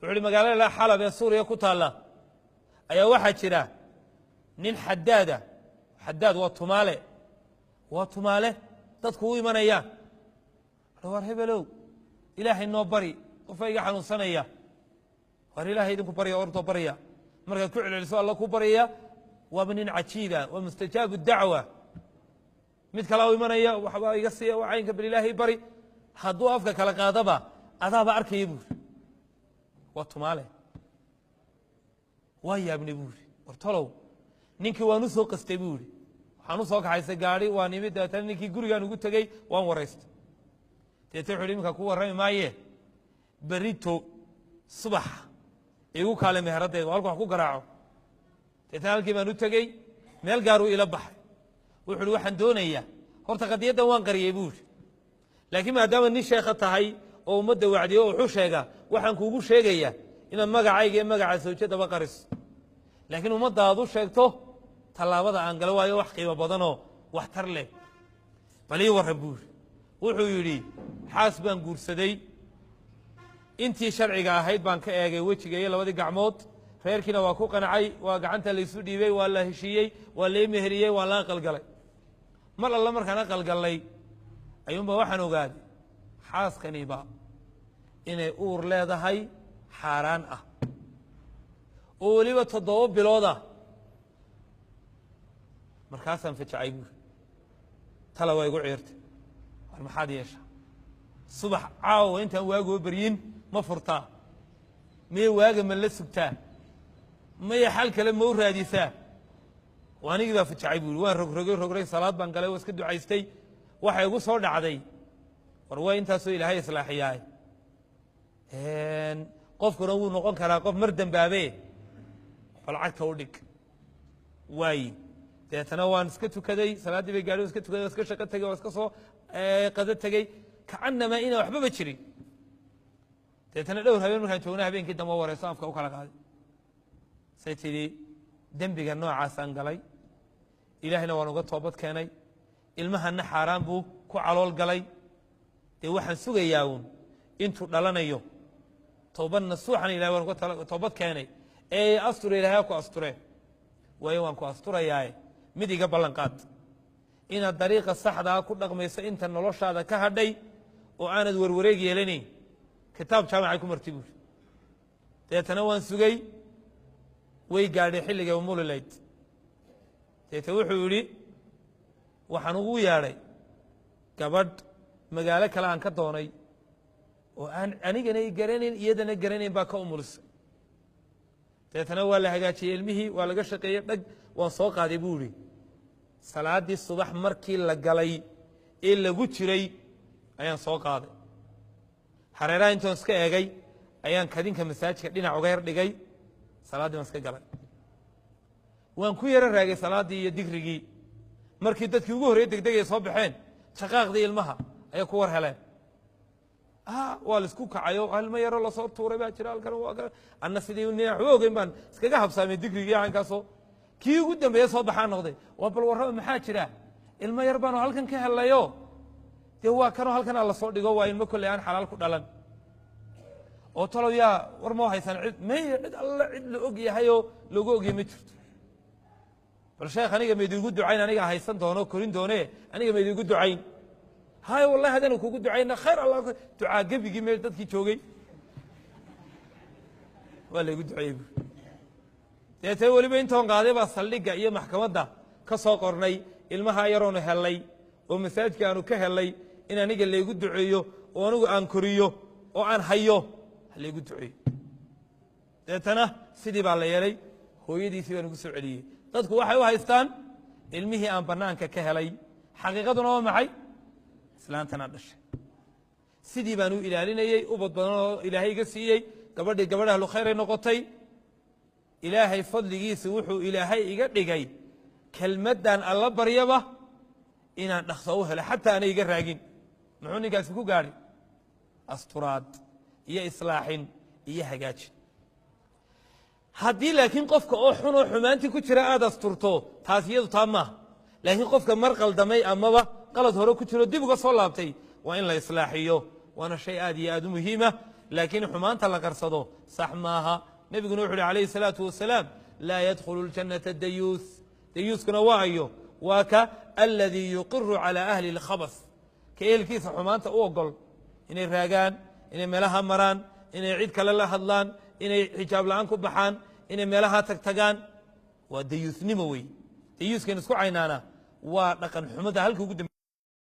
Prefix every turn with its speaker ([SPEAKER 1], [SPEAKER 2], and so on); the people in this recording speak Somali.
[SPEAKER 1] وحول مقالة لا حلب يا سوريا كتالا أي واحد شرا نين حداد وطمالة تدكوي من أياه روار هبلو إلهي النوبري وفايق حنو صنية وار إلهي إذن كبريا أورتو بريا مركا كعل لسؤال الله كبريا ومن عجيبة ومستجاب الدعوة مثل كلاوي من أياه وحبا يقصي وعينك بالإلهي بري حدو أفكا كلا قادبا أذاب أركي يبور وطمالة ويا ابن بوري ورطلو نينكي وانو سوق استبوري waxaan u soo kaxaysay gaari waan imid daatan ninkii gurigaan ugu tagay waan wareystay teetay xulimka ku warramay maaye berito subax igu kaale meheradeed halka wax ku garaaco teetay halkii baan u tagay meel gaar uu ila baxay wuxuu waxaan doonayaa horta qadiyadan waan qariyay buuri laakiin maadaama nin sheekh tahay oo umada wacdiyo wuxuu sheegaa waxaan kuugu sheegayaa inaad magacayga iyo magaca sawjadaba qariso laakiin umadaadu sheegto tallaabada aan galo waayo wax qiimo badan oo wax tar leh bali warabuur wuxuu yiri xaas baan guursaday intii sharciga ahayd baan ka eegay wajiga iyo labadii gacmood reerkiina waa ku qanacay waa gacanta la isu dhiibay waa la heshiiyey waa la meheriyey waa la qalgalay mar alla markaan qalgalay ayuunba waxaan ogaaday xaaskaniba inay uur leedahay xaaraan ah oo waliba 7 bilood ah markaasaan fajacay buur tala waa igu ciirtay war maxaad yeeshaa subax caawa intaan waago baryin ma furtaa miyay waaga ma la sugtaa maya xal kale ma u raadisaa waanigii baa fajacay buur waan rogrogay salaad baan galay oo iska ducaystay waxa igu soo dhacday war waa intaasoo ilaahay islaaxiyaay qofkuna wuu noqon karaa qof mar dambaabe bal cagta u dhig waayi deetana waan iska tukaday salaadii bay gaadhay iska tukaday iska shaqo tagay iska soo qada tagay kaanama ina waxba ba jirin deetana dhowr habeen markaan joognaa habeenkii dambe wareyso afka u kala qaaday saytidi dambiga noocaas aan galay ilaahina waan uga toobad keenay ilmahana xaraan buu ku calool galay waxaan sugayaa intuu dhalanayo toobadna suuxan ilaahay waan uga toobad keenay astur ilaahay ku asture waayo waan ku asturayaa mid iga ballan qaad inaad dariiqa saxda ku dhaqmayso inta noloshaada ka hadhay oo aanad warwareeg yeelanayn kitaab jaamaca ku martibuu deetana waan sugay way gaadhay xilliga umulilayd deetana wuxuu yiri waxaan ugu yeeray gabadh magaalo kale aan ka doonay oo aan anigana garanayn iyadana garanayn baa ka umulisay deetana waa la hagaajiyay ilmihii waa laga shaqeeyay dhag waan soo qaaday buuri salaadii subax markii la galay ee lagu jiray ayaan soo qaaday hareeraha intaan iska eegay ayaan kadinka masaajidka dhinac uga yar dhigay salaadii waan iska galay waan ku yara raagay salaadii iyo digrigii markii dadkii ugu horeeyay degdegay soo baxeen shaqaaqdii ilmaha ayaa ku war heleen waa la isku kacayo ilmo yaro la soo tuuray baa jira halkan waa anna sidii nin xoogay baan iskaga habsaamay digrigii aankaasoo kii ugu dambeeyay soo baxaan noqday waa bal warraba maxaa jira ilmo yar baan halkan ka helayo dee waa kanoo halkan la soo dhigo waa ilmo kale aan xalaal ku dhalan oo talo yaa war ma haysan cid meeyo cid alla cid la og yahay oo lagu ogay ma jirto bal sheekh aniga ma idigu ducayn aniga haysan doono korin doone aniga ma idigu ducayn هاي والله هذا نكون دعينا خير الله دعاء قبي جميل تذكي شوقي ولا يقول دعيب تقول لي بنتهم قاعدة بصلي جاية محكمة ده كساقرني المها يرون هاللي ومساج كانوا كهاللي إن أنا قال لي يقول دعيه وأنا أنكريه وأنا حيه اللي يقول دعيه تنا سيدي بالليالي هو يدي سيد نقول سعودية تذكر واحد وهايستان المها أن بنانك كهاللي حقيقة ما معي islaantana dhashay sidii baan u ilaalinayay u badbaadano ilaahay iga siiyay gabadha lu khayr noqotay ilaahay fadligiisa wuxuu ilaahay iga dhigay kelmadan alla baryaba inaan dhaxso u helo xataa aan iga raagin muxuu ninkaas ku gaari asturaad iyo islaaxin iyo hagaajin haddii laakiin qofka oo xun oo xumaantii ku jira aad asturto taas iyadu taama laakiin qofka mar qaldamay amaba qalad hore ku jiro dib uga soo laabtay waa in la islaaxiyo waana shay aad iyo aad u muhiima لكن حمان تلقر صدو صح ماها نبي نوح عليه الصلاة والسلام لا يدخل الجنة الديوث ديوث كنا واعيو وكا الذي يقر على أهل الخبث كيل كيس حمان تأوغل إن الراجان إن ملها مران إن عيد كلا الله هدلان إن حجاب لعنكم بحان إن ملها تكتجان وديوث نموي ديوث كان سكو عينانا ولكن حمد هلك قدام